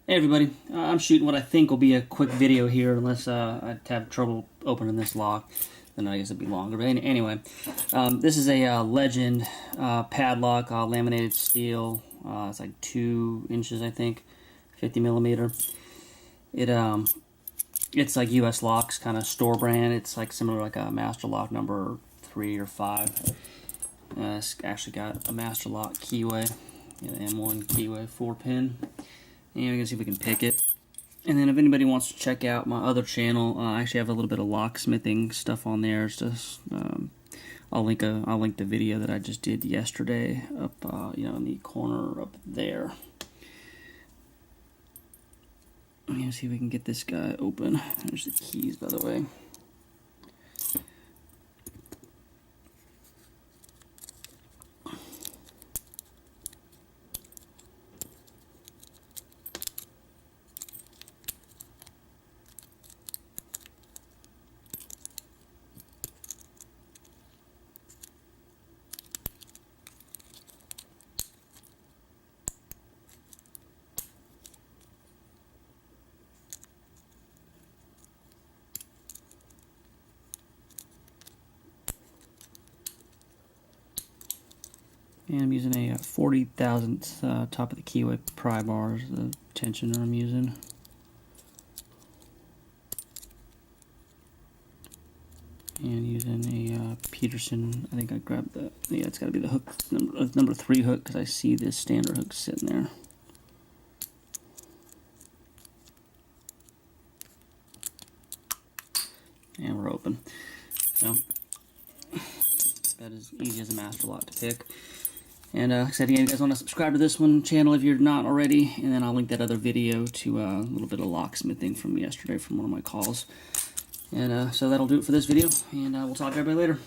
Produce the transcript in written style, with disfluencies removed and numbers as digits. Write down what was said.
Hey everybody, I'm shooting what I think will be a quick video here unless I have trouble opening this lock. Then I guess it'd be longer. But anyway, this is a Legend padlock, laminated steel. It's like 2 inches, I think, 50 millimeter. It's like U.S. locks, kind of store brand. It's like similar like a Master Lock number 3 or 5. It's actually got a Master Lock keyway, M1 keyway 4-pin. And we're gonna see if we can pick it. And then if anybody wants to check out my other channel, I actually have a little bit of locksmithing stuff on there. It's just I'll link the video that I just did yesterday up in the corner up there. I'm gonna see if we can get this guy open. There's the keys, by the way. And I'm using a 40 thousandths top of the keyway pry bars, the tensioner I'm using. And using a Peterson, I think I grabbed the, yeah, it's got to be the hook, number 3 hook, because I see this standard hook sitting there. And we're open. So, that is easy as a master lock to pick. And like I said, again, you guys want to subscribe to this channel if you're not already, and then I'll link that other video to a little bit of locksmithing from yesterday from one of my calls. And so that'll do it for this video, and we'll talk to everybody later.